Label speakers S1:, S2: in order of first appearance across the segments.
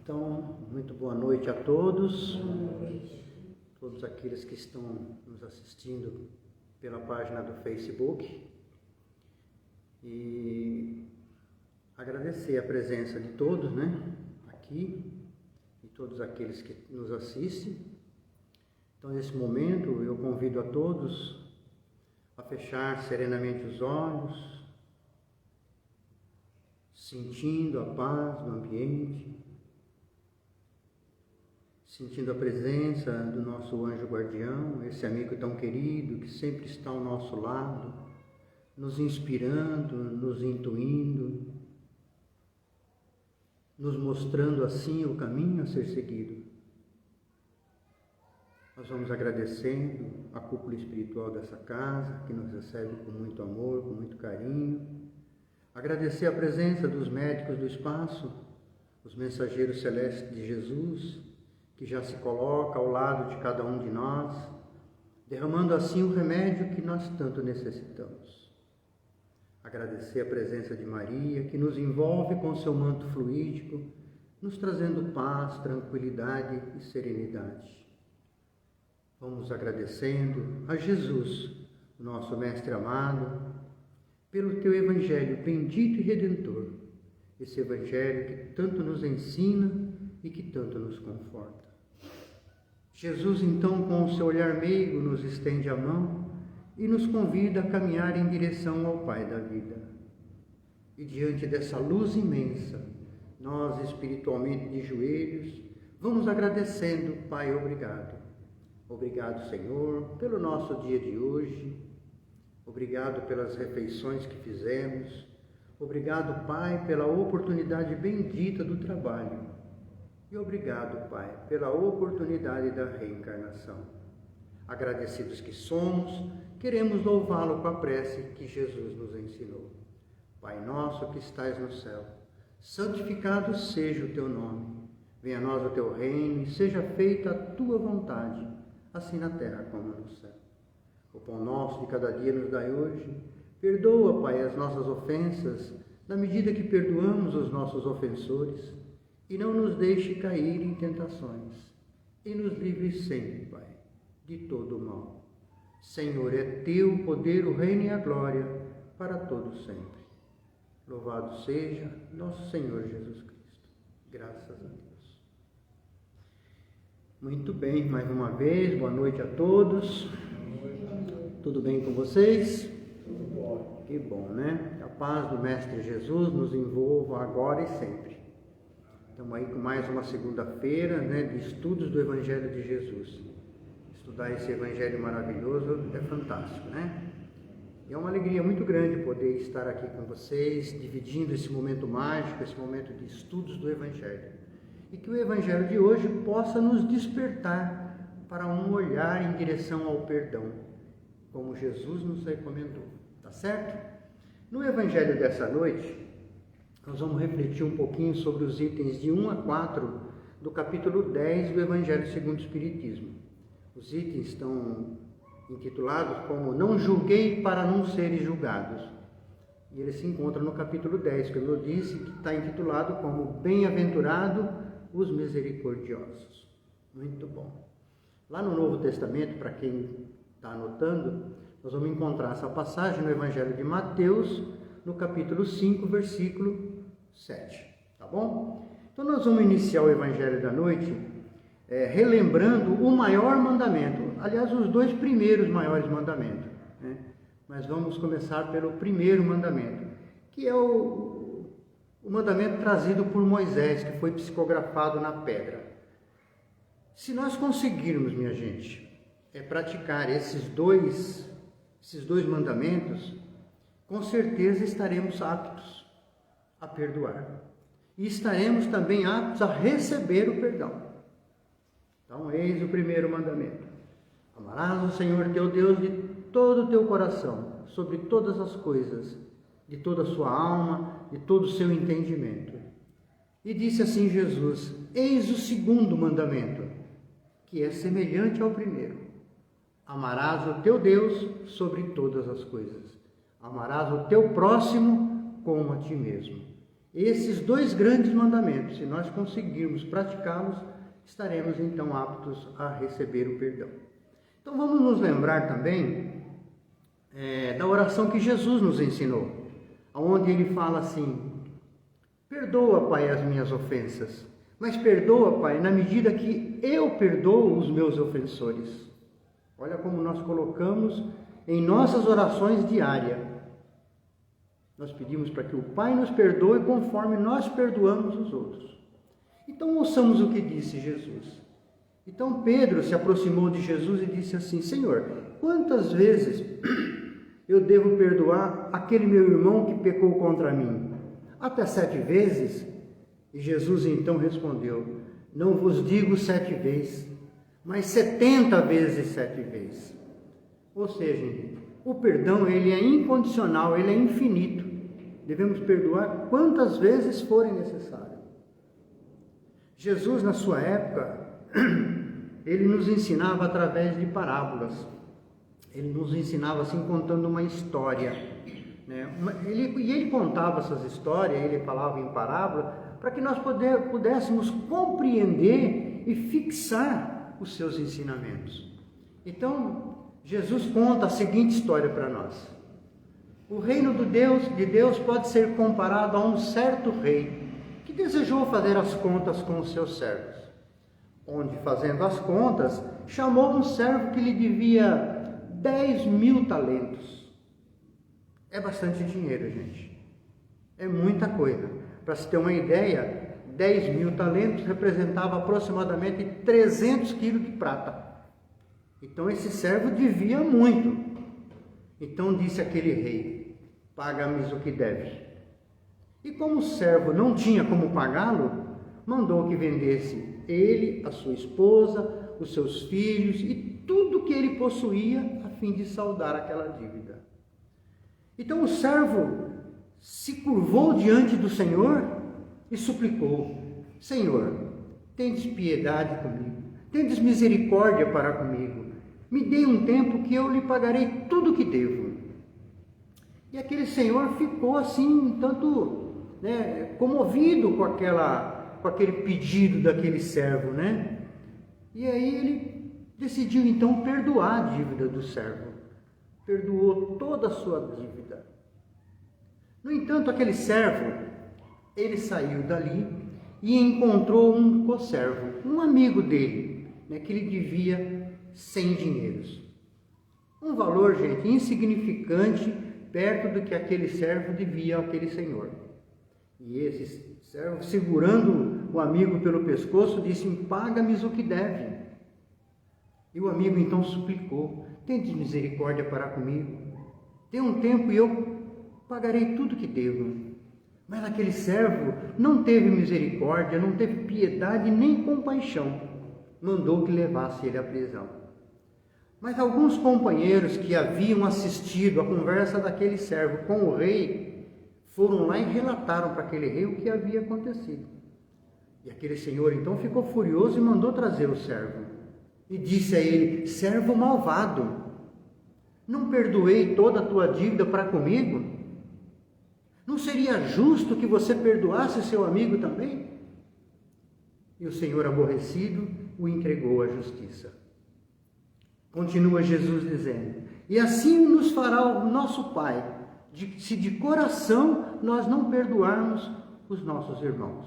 S1: Então, muito boa noite a todos, todos aqueles que estão nos assistindo pela página do Facebook, e agradecer a presença de todos, aqui, e todos aqueles que nos assistem. Então, nesse momento, eu convido a todos a fechar serenamente os olhos, sentindo a paz do ambiente, sentindo a presença do nosso anjo guardião, esse amigo tão querido que sempre está ao nosso lado, nos inspirando, nos intuindo, nos mostrando assim o caminho a ser seguido. Nós vamos agradecendo a cúpula espiritual dessa casa, que nos recebe com muito amor, com muito carinho. Agradecer a presença dos médicos do espaço, os mensageiros celestes de Jesus, que já se coloca ao lado de cada um de nós, derramando assim o remédio que nós tanto necessitamos. Agradecer a presença de Maria, que nos envolve com seu manto fluídico, nos trazendo paz, tranquilidade e serenidade. Vamos agradecendo a Jesus, nosso Mestre amado, pelo teu Evangelho bendito e redentor, esse Evangelho que tanto nos ensina e que tanto nos conforta. Jesus, então, com o seu olhar meigo, nos estende a mão e nos convida a caminhar em direção ao Pai da vida. E diante dessa luz imensa, nós, espiritualmente de joelhos, vamos agradecendo, Pai, obrigado. Obrigado, Senhor, pelo nosso dia de hoje. Obrigado pelas refeições que fizemos. Obrigado, Pai, pela oportunidade bendita do trabalho. E obrigado, Pai, pela oportunidade da reencarnação. Agradecidos que somos, queremos louvá-lo com a prece que Jesus nos ensinou. Pai nosso que estais no céu, santificado seja o teu nome. Venha a nós o teu reino e seja feita a tua vontade, assim na terra como no céu. O pão nosso de cada dia nos dai hoje. Perdoa, Pai, as nossas ofensas, na medida que perdoamos os nossos ofensores. E não nos deixe cair em tentações. E nos livre sempre, Pai, de todo o mal. Senhor, é teu o poder, o reino e a glória, para todos sempre. Louvado seja nosso Senhor Jesus Cristo. Graças a Deus. Muito bem, mais uma vez, boa noite a todos. Tudo bem com vocês?
S2: Tudo bom.
S1: Que bom, né? A paz do Mestre Jesus nos envolva agora e sempre. Estamos aí com mais uma segunda-feira, de estudos do Evangelho de Jesus. Estudar esse Evangelho maravilhoso é fantástico, E é uma alegria muito grande poder estar aqui com vocês, dividindo esse momento mágico, esse momento de estudos do Evangelho. E que o Evangelho de hoje possa nos despertar para um olhar em direção ao perdão, como Jesus nos recomendou, tá certo? No Evangelho dessa noite, nós vamos refletir um pouquinho sobre os itens de 1 a 4 do capítulo 10 do Evangelho segundo o Espiritismo. Os itens estão intitulados como Não julguei para não seres julgados. E ele se encontra no capítulo 10, como eu disse, que está intitulado como Bem-aventurado os misericordiosos. Muito bom. Lá no Novo Testamento, para quem está anotando, nós vamos encontrar essa passagem no Evangelho de Mateus, no capítulo 5, versículo 7, tá bom? Então nós vamos iniciar o Evangelho da noite relembrando o maior mandamento, aliás, os dois primeiros maiores mandamentos, Mas vamos começar pelo primeiro mandamento, que é o mandamento trazido por Moisés, que foi psicografado na pedra. Se nós conseguirmos, minha gente, praticar esses dois mandamentos, com certeza estaremos aptos a perdoar. E estaremos também aptos a receber o perdão. Então, eis o primeiro mandamento. Amarás o Senhor teu Deus de todo o teu coração, sobre todas as coisas, de toda a sua alma, de todo o seu entendimento. E disse assim Jesus: eis o segundo mandamento, que é semelhante ao primeiro. Amarás o teu Deus sobre todas as coisas. Amarás o teu próximo como a ti mesmo. Esses dois grandes mandamentos, se nós conseguirmos praticá-los, estaremos então aptos a receber o perdão. Então vamos nos lembrar também da oração que Jesus nos ensinou, onde ele fala assim: perdoa, Pai, as minhas ofensas, mas perdoa, Pai, na medida que eu perdoo os meus ofensores. Olha como nós colocamos em nossas orações diárias. Nós pedimos para que o Pai nos perdoe conforme nós perdoamos os outros. Então ouçamos o que disse Jesus. Então Pedro se aproximou de Jesus e disse assim: Senhor, quantas vezes eu devo perdoar aquele meu irmão que pecou contra mim? Até 7 vezes? E Jesus então respondeu: não vos digo 7 vezes, mas 70 vezes 7 vezes. Ou seja, o perdão ele é incondicional, ele é infinito. Devemos perdoar quantas vezes forem necessárias. Jesus, na sua época, ele nos ensinava através de parábolas. Ele nos ensinava assim, contando uma história, né? Ele contava essas histórias, ele falava em parábola, para que nós pudéssemos compreender e fixar os seus ensinamentos. Então, Jesus conta a seguinte história para nós. O reino de Deus pode ser comparado a um certo rei que desejou fazer as contas com os seus servos, onde, fazendo as contas, chamou um servo que lhe devia 10.000 talentos. É bastante dinheiro, gente. É muita coisa. Para se ter uma ideia, 10.000 talentos representava aproximadamente 300 quilos de prata. Então esse servo devia muito. Então disse aquele rei: paga-me o que deve. E como o servo não tinha como pagá-lo, mandou que vendesse ele, a sua esposa, os seus filhos e tudo que ele possuía, a fim de saldar aquela dívida. Então o servo se curvou diante do Senhor e suplicou: Senhor, tendes piedade comigo, tendes misericórdia para comigo, me dê um tempo que eu lhe pagarei tudo o que devo. E aquele senhor ficou assim, um tanto comovido com aquele pedido daquele servo, né? E aí ele decidiu então perdoar a dívida do servo. Perdoou toda a sua dívida. No entanto, aquele servo, ele saiu dali e encontrou um conservo, um amigo dele, que lhe devia 100 dinheiros. Um valor, gente, insignificante perto do que aquele servo devia àquele senhor. E esse servo, segurando o amigo pelo pescoço, disse: paga-me o que deve. E o amigo então suplicou: tende misericórdia para comigo, dê um tempo e eu pagarei tudo que devo. Mas aquele servo não teve misericórdia, não teve piedade nem compaixão, mandou que levasse ele à prisão. Mas alguns companheiros que haviam assistido a conversa daquele servo com o rei, foram lá e relataram para aquele rei o que havia acontecido. E aquele senhor então ficou furioso e mandou trazer o servo. E disse a ele: servo malvado, não perdoei toda a tua dívida para comigo? Não seria justo que você perdoasse seu amigo também? E o senhor, aborrecido, o entregou à justiça. Continua Jesus dizendo: e assim nos fará o nosso Pai, se de coração nós não perdoarmos os nossos irmãos.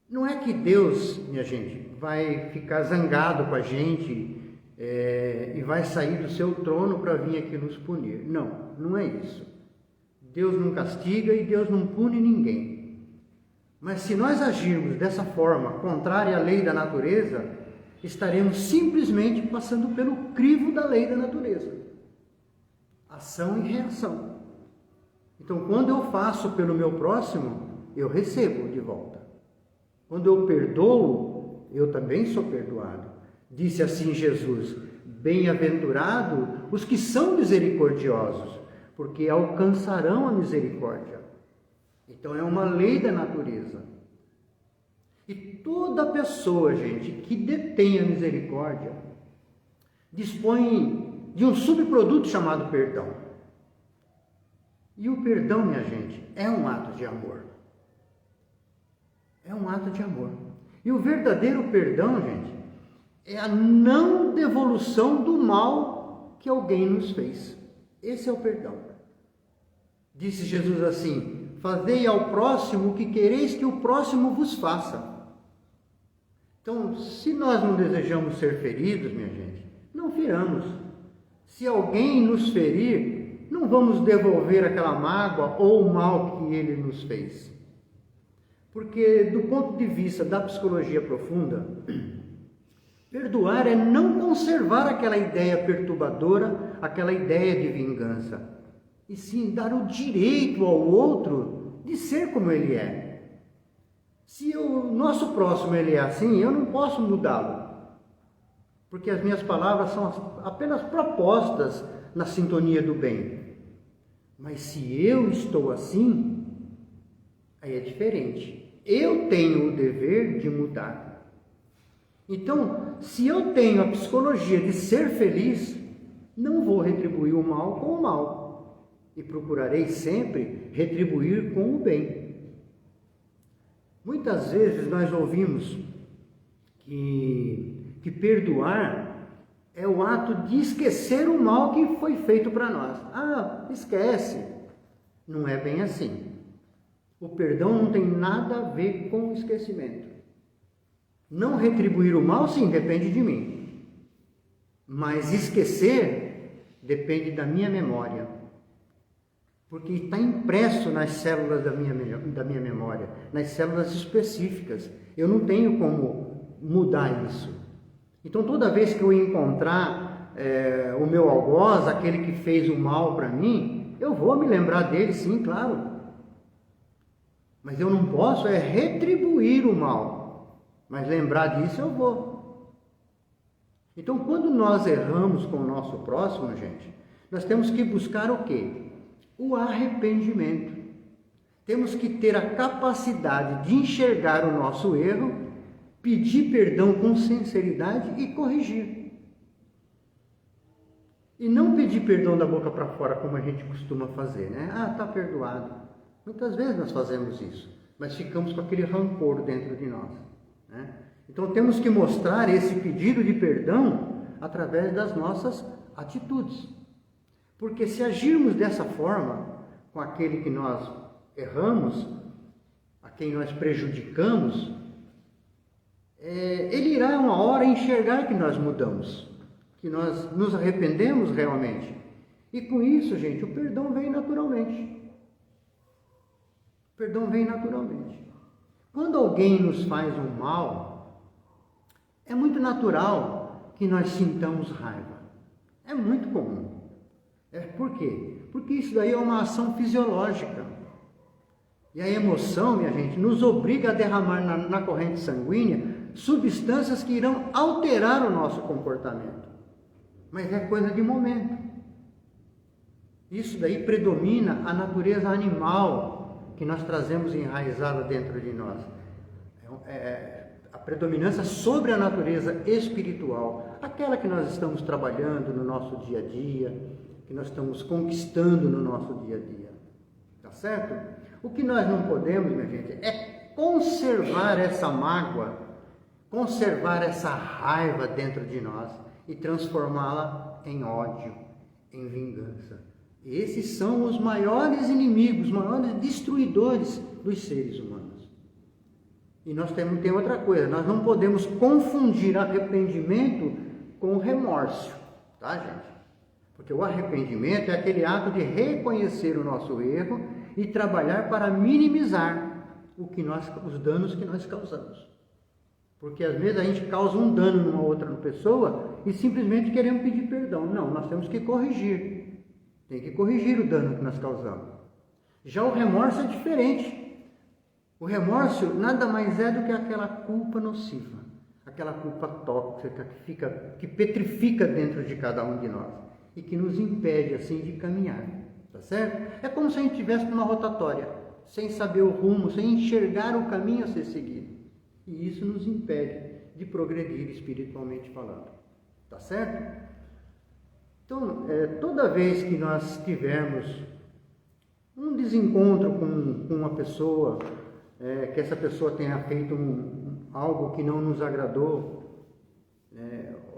S1: Não é que Deus, minha gente, vai ficar zangado com a gente e vai sair do seu trono para vir aqui nos punir. Não, não é isso. Deus não castiga e Deus não pune ninguém. Mas se nós agirmos dessa forma, contrária à lei da natureza, estaremos simplesmente passando pelo crivo da lei da natureza. Ação e reação. Então, quando eu faço pelo meu próximo, eu recebo de volta. Quando eu perdoo, eu também sou perdoado. Disse assim Jesus: bem-aventurado os que são misericordiosos, porque alcançarão a misericórdia. Então é uma lei da natureza. E toda pessoa, gente, que detém a misericórdia, dispõe de um subproduto chamado perdão. E o perdão, minha gente, é um ato de amor. É um ato de amor. E o verdadeiro perdão, gente, é a não devolução do mal que alguém nos fez. Esse é o perdão. Disse Jesus assim: fazei ao próximo o que quereis que o próximo vos faça. Então, se nós não desejamos ser feridos, minha gente, não feramos. Se alguém nos ferir, não vamos devolver aquela mágoa ou o mal que ele nos fez. Porque, do ponto de vista da psicologia profunda, perdoar é não conservar aquela ideia perturbadora, aquela ideia de vingança, e sim dar o direito ao outro de ser como ele é. Se o nosso próximo ele é assim, eu não posso mudá-lo, porque as minhas palavras são apenas propostas na sintonia do bem. Mas se eu estou assim, aí é diferente. Eu tenho o dever de mudar. Então, se eu tenho a psicologia de ser feliz, não vou retribuir o mal com o mal, e procurarei sempre retribuir com o bem. Muitas vezes nós ouvimos que perdoar é o ato de esquecer o mal que foi feito para nós. Ah, esquece. Não é bem assim. O perdão não tem nada a ver com o esquecimento. Não retribuir o mal, sim, depende de mim. Mas esquecer depende da minha memória. Porque está impresso nas células da minha memória, nas células específicas. Eu não tenho como mudar isso. Então, toda vez que eu encontrar o meu algoz, aquele que fez o mal para mim, eu vou me lembrar dele, sim, claro. Mas eu não posso retribuir o mal. Mas lembrar disso eu vou. Então, quando nós erramos com o nosso próximo, gente, nós temos que buscar o quê? O arrependimento. Temos que ter a capacidade de enxergar o nosso erro, pedir perdão com sinceridade e corrigir. E não pedir perdão da boca para fora, como a gente costuma fazer, né? Ah, está perdoado. Muitas vezes nós fazemos isso, mas ficamos com aquele rancor dentro de nós, né? Então temos que mostrar esse pedido de perdão através das nossas atitudes. Porque se agirmos dessa forma, com aquele que nós erramos, a quem nós prejudicamos, ele irá uma hora enxergar que nós mudamos, que nós nos arrependemos realmente. E com isso, gente, o perdão vem naturalmente. O perdão vem naturalmente. Quando alguém nos faz um mal, é muito natural que nós sintamos raiva. É muito comum. Por quê? Porque isso daí é uma ação fisiológica. E a emoção, minha gente, nos obriga a derramar na corrente sanguínea substâncias que irão alterar o nosso comportamento. Mas é coisa de momento. Isso daí predomina a natureza animal que nós trazemos enraizada dentro de nós. A predominância sobre a natureza espiritual, aquela que nós estamos trabalhando no nosso dia a dia, que nós estamos conquistando no nosso dia a dia. Tá certo? O que nós não podemos, minha gente, é conservar essa mágoa, conservar essa raiva dentro de nós e transformá-la em ódio, em vingança. Esses são os maiores inimigos, os maiores destruidores dos seres humanos. E nós tem outra coisa, nós não podemos confundir arrependimento com remorso, tá, gente? Porque o arrependimento é aquele ato de reconhecer o nosso erro e trabalhar para minimizar os danos que nós causamos. Porque às vezes a gente causa um dano numa outra pessoa e simplesmente queremos pedir perdão. Não, nós temos que corrigir. Tem que corrigir o dano que nós causamos. Já o remorso é diferente. O remorso nada mais é do que aquela culpa nociva, aquela culpa tóxica que petrifica dentro de cada um de nós e que nos impede assim de caminhar, tá certo? É como se a gente estivesse numa rotatória, sem saber o rumo, sem enxergar o caminho a ser seguido. E isso nos impede de progredir espiritualmente falando, tá certo? Então, toda vez que nós tivermos um desencontro com uma pessoa, que essa pessoa tenha feito algo que não nos agradou,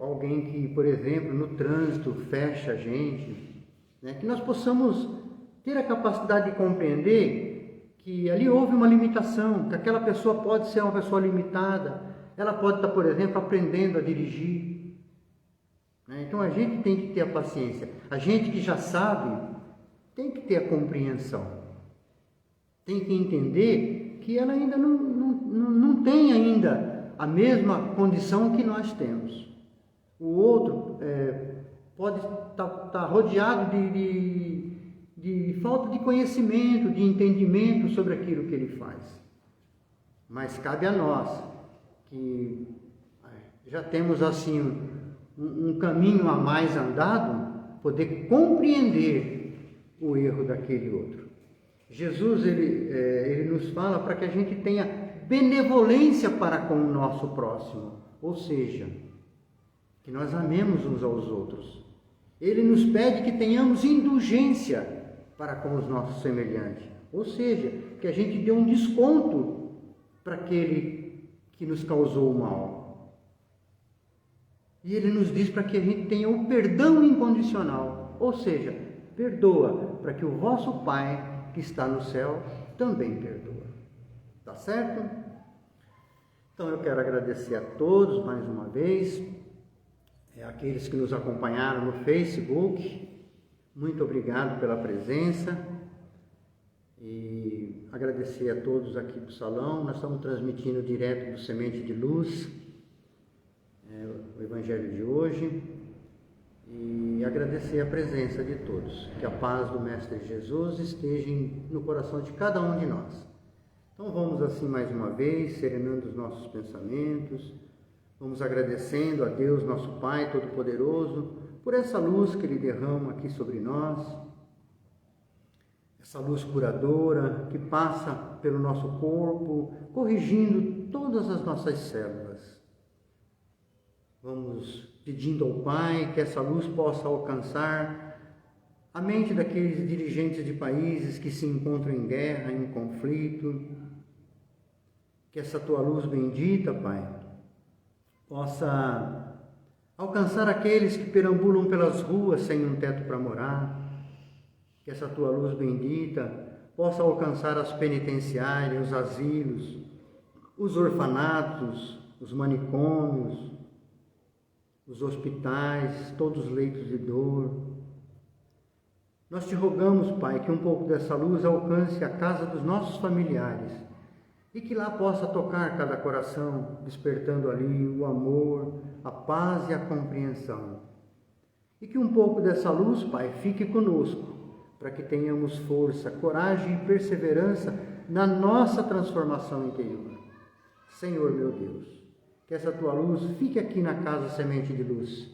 S1: alguém que, por exemplo, no trânsito fecha a gente, que nós possamos ter a capacidade de compreender que ali houve uma limitação, que aquela pessoa pode ser uma pessoa limitada, ela pode estar, por exemplo, aprendendo a dirigir. Então a gente tem que ter a paciência, a gente que já sabe tem que ter a compreensão, tem que entender que ela ainda não tem ainda a mesma condição que nós temos. O outro pode estar rodeado de falta de conhecimento, de entendimento sobre aquilo que ele faz. Mas cabe a nós, que já temos assim um caminho a mais andado, poder compreender o erro daquele outro. Jesus, ele nos fala para que a gente tenha benevolência para com o nosso próximo, ou seja, que nós amemos uns aos outros. Ele nos pede que tenhamos indulgência para com os nossos semelhantes, ou seja, que a gente dê um desconto para aquele que nos causou o mal. E ele nos diz para que a gente tenha o perdão incondicional, ou seja, perdoa para que o vosso Pai que está no céu também perdoa. Tá certo? Então eu quero agradecer a todos mais uma vez, aqueles que nos acompanharam no Facebook, muito obrigado pela presença, e agradecer a todos aqui do salão. Nós estamos transmitindo direto do Semente de Luz, o Evangelho de hoje, e agradecer a presença de todos. Que a paz do Mestre Jesus esteja no coração de cada um de nós. Então vamos assim mais uma vez, serenando os nossos pensamentos, vamos agradecendo a Deus, nosso Pai Todo-Poderoso, por essa luz que Ele derrama aqui sobre nós, essa luz curadora que passa pelo nosso corpo, corrigindo todas as nossas células. Vamos pedindo ao Pai que essa luz possa alcançar a mente daqueles dirigentes de países que se encontram em guerra, em conflito. Que essa Tua luz bendita, Pai, possa alcançar aqueles que perambulam pelas ruas sem um teto para morar. Que essa Tua luz bendita possa alcançar as penitenciárias, os asilos, os orfanatos, os manicômios, os hospitais, todos os leitos de dor. Nós te rogamos, Pai, que um pouco dessa luz alcance a casa dos nossos familiares e que lá possa tocar cada coração, despertando ali o amor, a paz e a compreensão. E que um pouco dessa luz, Pai, fique conosco, para que tenhamos força, coragem e perseverança na nossa transformação interior. Senhor meu Deus, que essa Tua luz fique aqui na casa Semente de Luz,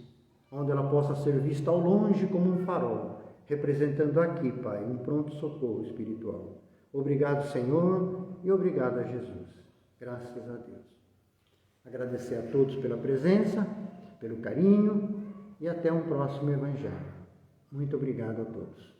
S1: onde ela possa ser vista ao longe como um farol, representando aqui, Pai, um pronto socorro espiritual. Obrigado, Senhor, e obrigado a Jesus. Graças a Deus. Agradecer a todos pela presença, pelo carinho, e até um próximo Evangelho. Muito obrigado a todos.